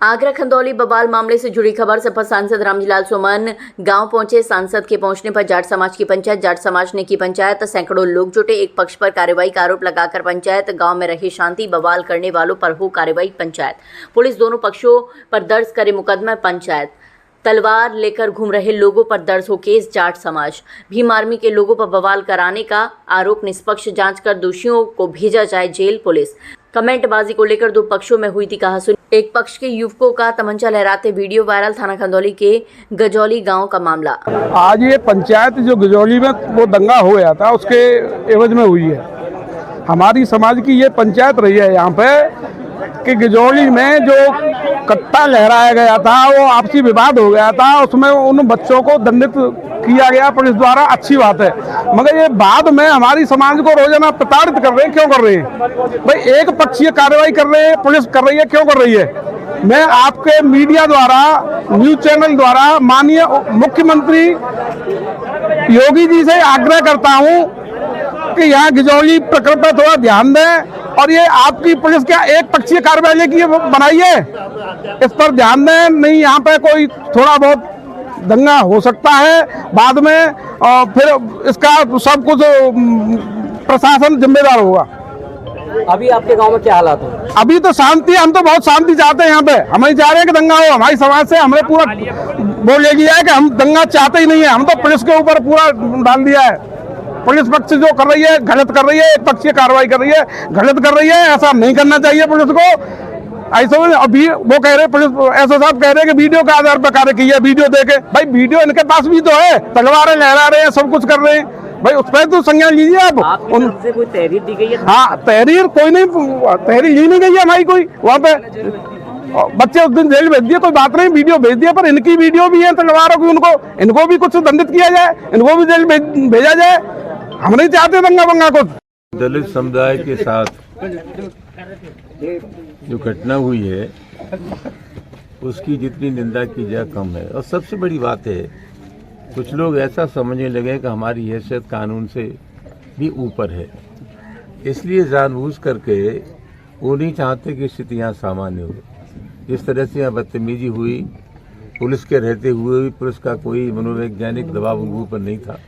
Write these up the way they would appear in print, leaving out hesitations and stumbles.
आगरा खंदौली बवाल मामले से जुड़ी खबर सपा सांसद रामजीलाल सोमन गांव पहुंचे। सांसद के पहुंचने पर जाट समाज की पंचायत, जाट समाज ने की पंचायत। सैकड़ों लोग जुटे। एक पक्ष पर कार्रवाई का आरोप लगाकर पंचायत, गांव में रही शांति, बवाल करने वालों पर हो कार्रवाई पंचायत। पुलिस दोनों पक्षों पर दर्ज करे मुकदमा पंचायत। तलवार लेकर घूम रहे लोगों पर दर्ज हो केस जाट समाज। भीम आर्मी के लोगों पर बवाल कराने का आरोप, निष्पक्ष जांच कर दोषियों को भेजा जाए जेल। पुलिस कमेंटबाजी को लेकर दो पक्षों में हुई थी कहासुनी। एक पक्ष के युवकों का तमंचा लहराते वीडियो वायरल। थाना खंदौली के गजौली गांव का मामला। आज ये पंचायत जो गजौली में वो दंगा हो गया था, उसके एवज में हुई है। हमारी समाज की ये पंचायत रही है यहाँ पे कि गजौली में जो कट्टा लहराया गया था, वो आपसी विवाद हो गया था, उसमें उन बच्चों को दंडित किया गया पुलिस द्वारा। अच्छी बात है, मगर ये बाद में हमारी समाज को रोजाना प्रताड़ित कर रहे हैं। क्यों कर रहे हैं भाई? एक पक्षीय कार्रवाई कर रहे हैं, पुलिस कर रही है, क्यों कर रही है? मैं आपके मीडिया द्वारा, न्यूज चैनल द्वारा माननीय मुख्यमंत्री योगी जी से आग्रह करता हूं कि यहाँ गजौली प्रकरण पर थोड़ा ध्यान दें, और ये आपकी पुलिस क्या एक पक्षीय कार्रवाई की बनाई है, इस पर ध्यान दें। नहीं, यहाँ पे कोई थोड़ा बहुत दंगा हो सकता है बाद में, और फिर इसका सब कुछ प्रशासन जिम्मेदार होगा। अभी आपके गांव में क्या हालात है? अभी तो शांति, हम तो बहुत शांति चाहते हैं यहाँ पे। हम नहीं चाह रहे हैं कि दंगा हो। हमारी समाज से हमने पूरा बोल ले लिया है कि हम दंगा चाहते ही नहीं है। हम तो पुलिस के ऊपर पूरा डाल दिया है। पुलिस पक्ष जो कर रही है गलत कर रही है, एक पक्षीय कार्रवाई कर रही है, गलत कर रही है। ऐसा नहीं करना चाहिए पुलिस को। ऐसा अभी वो कह रहे, पुलिस एसओ साहब कह रहे हैं कि वीडियो के आधार पर कार्य किया। वीडियो देखे भाई, वीडियो इनके पास भी तो है, तलवारें लहरा रहे हैं, सब कुछ कर रहे हैं भाई, उस पर तो संज्ञान लीजिए आप। उनसे कोई तहरीर दी गई है? हाँ, तहरीर कोई नहीं, तहरीर ली नहीं गई है हमारी कोई। वहाँ पे बच्चे उस दिन जेल भेज दिए, कोई बात नहीं, वीडियो भेज दिया, पर इनकी वीडियो भी है तलवारों की। इनको भी कुछ दंडित किया जाए, इनको भी जेल भेजा जाए। हम नहीं चाहते दंगा बंगा कुछ। दलित समुदाय के साथ जो घटना हुई है उसकी जितनी निंदा की जाए कम है। और सबसे बड़ी बात है, कुछ लोग ऐसा समझने लगे कि हमारी हैसियत कानून से भी ऊपर है, इसलिए जानबूझ करके वो नहीं चाहते कि स्थिति यहाँ सामान्य हो। जिस तरह से यहाँ बदतमीजी हुई, पुलिस के रहते हुए भी पुलिस का कोई मनोवैज्ञानिक दबाव उनके ऊपर नहीं था।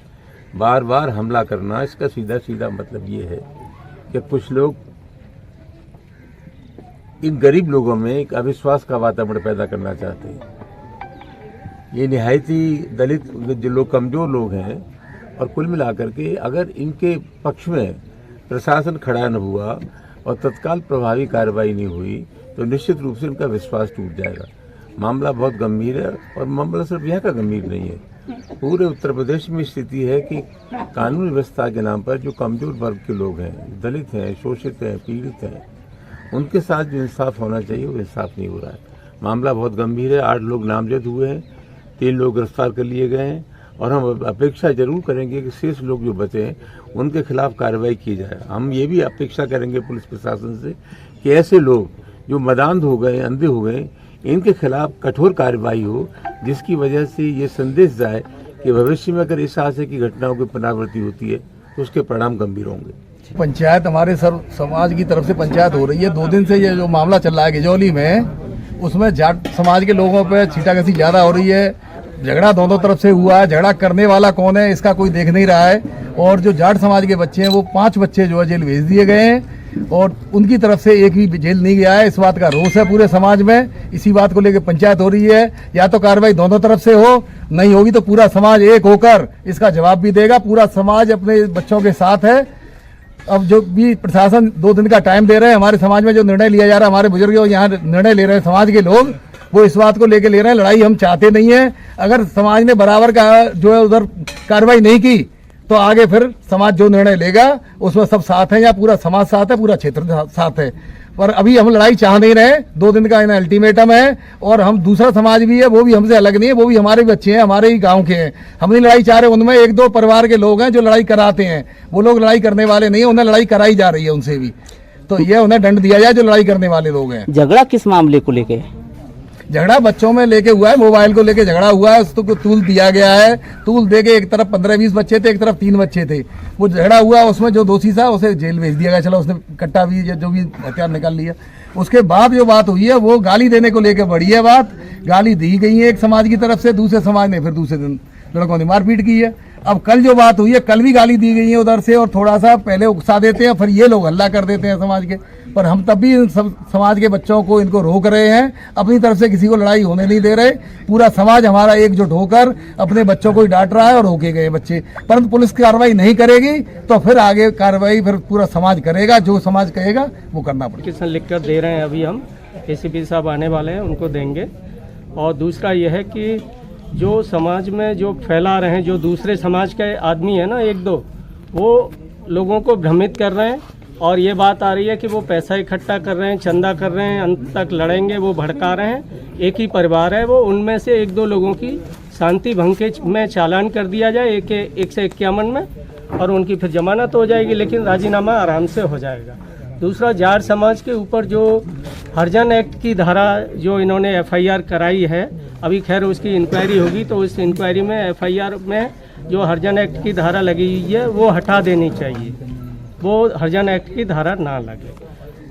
बार बार हमला करना, इसका सीधा सीधा मतलब ये है कि कुछ लोग इन गरीब लोगों में एक अविश्वास का वातावरण पैदा करना चाहते हैं। ये निहायत ही दलित जो लोग, कमज़ोर लोग हैं, और कुल मिलाकर के अगर इनके पक्ष में प्रशासन खड़ा न हुआ और तत्काल प्रभावी कार्रवाई नहीं हुई तो निश्चित रूप से इनका विश्वास टूट जाएगा। मामला बहुत गंभीर है, और मामला सिर्फ यहाँ का गंभीर नहीं है, पूरे उत्तर प्रदेश में स्थिति है कि कानून व्यवस्था के नाम पर जो कमज़ोर वर्ग के लोग हैं, दलित हैं, शोषित हैं, पीड़ित हैं, उनके साथ जो इंसाफ होना चाहिए वो इंसाफ नहीं हो रहा है। मामला बहुत गंभीर है। 8 लोग नामजद हुए हैं, 3 लोग गिरफ्तार कर लिए गए हैं, और हम अपेक्षा जरूर करेंगे कि शेष लोग जो बचे हैं उनके खिलाफ कार्रवाई की जाए। हम ये भी अपेक्षा करेंगे पुलिस प्रशासन से कि ऐसे लोग जो मदांध हो गए, अंधे हो गए, इनके खिलाफ कठोर कार्रवाई हो, जिसकी वजह से ये संदेश जाए कि भविष्य में अगर इस आशय की घटनाओं की पुनरावृत्ति होती है तो उसके परिणाम गंभीर होंगे। पंचायत हमारे सर्व समाज की तरफ से पंचायत हो रही है। 2 दिन से ये जो मामला चल रहा है गजौली में, उसमें जाट समाज के लोगों पे छींटाकशी ज्यादा हो रही है। झगड़ा दोनों तरफ से हुआ है। झगड़ा करने वाला कौन है इसका कोई देख नहीं रहा है। और जो जाट समाज के बच्चे हैं वो 5 बच्चे जो है जेल भेज दिए गए हैं, और उनकी तरफ से एक भी जेल नहीं गया है। इस बात का रोष है पूरे समाज में। इसी बात को लेकर पंचायत हो रही है। या तो कार्रवाई दोनों तरफ से हो, नहीं होगी तो पूरा समाज एक होकर इसका जवाब भी देगा। पूरा समाज अपने बच्चों के साथ है। अब जो भी प्रशासन 2 दिन का टाइम दे रहे हैं, हमारे समाज में जो निर्णय लिया जा रहा है, हमारे बुजुर्ग यहाँ निर्णय ले रहे हैं समाज के लोग, वो इस बात को लेकर ले रहे हैं। लड़ाई हम चाहते नहीं है। अगर समाज ने बराबर का जो है उधर कार्रवाई नहीं की तो आगे फिर समाज जो निर्णय लेगा उसमें सब साथ है, या पूरा समाज साथ है, पूरा क्षेत्र साथ है। पर अभी हम लड़ाई चाह नहीं रहे। 2 दिन का इन्हें अल्टीमेटम है, और हम दूसरा समाज भी है, वो भी हमसे अलग नहीं है, वो भी हमारे बच्चे हैं, हमारे ही गांव के हैं। हम नहीं लड़ाई चाह रहे। उनमें 1-2 परिवार के लोग हैं जो लड़ाई कराते हैं, वो लोग लड़ाई करने वाले नहीं है। उन्हें लड़ाई कराई जा रही है उनसे भी, तो ये उन्हें दंड दिया जाए जो लड़ाई करने वाले लोग हैं। झगड़ा किस मामले को लेके? झगड़ा बच्चों में लेके हुआ है, मोबाइल को लेके झगड़ा हुआ है। उसको तूल दिया गया है। तूल दे के एक तरफ 15-20 बच्चे थे, एक तरफ 3 बच्चे थे। वो झगड़ा हुआ, उसमें जो दोषी था उसे जेल भेज दिया गया। चलो, उसने कट्टा भी जो भी हथियार निकाल लिया। उसके बाद जो बात हुई है वो गाली देने को लेकर बढ़ी है बात। गाली दी गई है एक समाज की तरफ से, दूसरे समाज ने फिर दूसरे दिन लड़कों ने मारपीट की है। अब कल जो बात हुई है, कल भी गाली दी गई है उधर से, और थोड़ा सा पहले उकसा देते हैं, फिर ये लोग हल्ला कर देते हैं समाज के। पर हम तब भी समाज के बच्चों को इनको रोक रहे हैं, अपनी तरफ से किसी को लड़ाई होने नहीं दे रहे। पूरा समाज हमारा एकजुट होकर अपने बच्चों को ही डांट रहा है और रोके गए बच्चे। परंतु पुलिस कार्रवाई नहीं करेगी तो फिर आगे कार्रवाई फिर पूरा समाज करेगा, जो समाज कहेगा वो करना पड़ेगा। किसान लिख कर दे रहे हैं, अभी हम एसीपी साहब आने वाले हैं, उनको देंगे। और दूसरा यह है कि जो समाज में जो फैला रहे हैं, जो दूसरे समाज के आदमी है ना, एक दो, वो लोगों को भ्रमित कर रहे हैं। और ये बात आ रही है कि वो पैसा इकट्ठा कर रहे हैं, चंदा कर रहे हैं, अंत तक लड़ेंगे, वो भड़का रहे हैं। एक ही परिवार है वो, उनमें से एक दो लोगों की शांति भंग के में चालान कर दिया जाए 151 में, और उनकी फिर जमानत हो जाएगी, लेकिन राजीनामा आराम से हो जाएगा। दूसरा, जाट समाज के ऊपर जो हरिजन एक्ट की धारा जो इन्होंने एफआईआर कराई है, अभी खैर उसकी इंक्वायरी होगी, तो उस इंक्वायरी में एफआईआर में जो हरिजन एक्ट की धारा लगी हुई है वो हटा देनी चाहिए, वो हरिजन एक्ट की धारा ना लगे।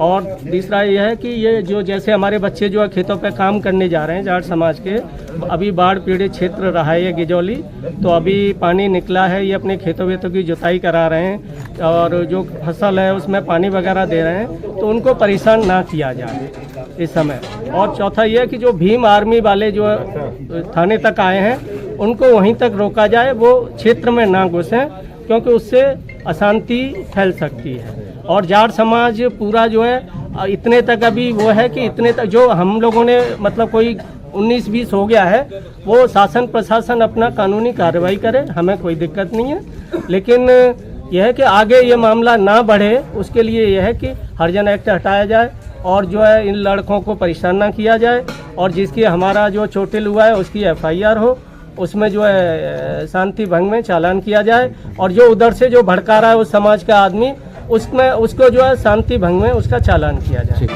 और तीसरा यह है कि ये जो जैसे हमारे बच्चे जो है खेतों पे काम करने जा रहे हैं जाट समाज के, अभी बाढ़ पीड़ित क्षेत्र रहा है ये गिजौली, तो अभी पानी निकला है, ये अपने खेतों वेतों की जुताई करा रहे हैं और जो फसल है उसमें पानी वगैरह दे रहे हैं, तो उनको परेशान ना किया जाए इस समय। और चौथा ये है कि जो भीम आर्मी वाले जो थाने तक आए हैं उनको वहीं तक रोका जाए, वो क्षेत्र में ना घुसें, क्योंकि उससे अशांति फैल सकती है। और जाट समाज पूरा जो है इतने तक अभी वो है कि इतने तक जो हम लोगों ने मतलब कोई 19-20 हो गया है, वो शासन प्रशासन अपना कानूनी कार्रवाई करे, हमें कोई दिक्कत नहीं है। लेकिन यह है कि आगे ये मामला ना बढ़े, उसके लिए यह है कि हरिजन एक्ट हटाया जाए और जो है इन लड़कों को परेशान ना किया जाए, और जिसकी हमारा जो चोटिल हुआ है उसकी एफआईआर हो, उसमें जो है शांति भंग में चालान किया जाए, और जो उधर से जो भड़का रहा है उस समाज का आदमी, उसमें उसको जो है शांति भंग में उसका चालान किया जाए।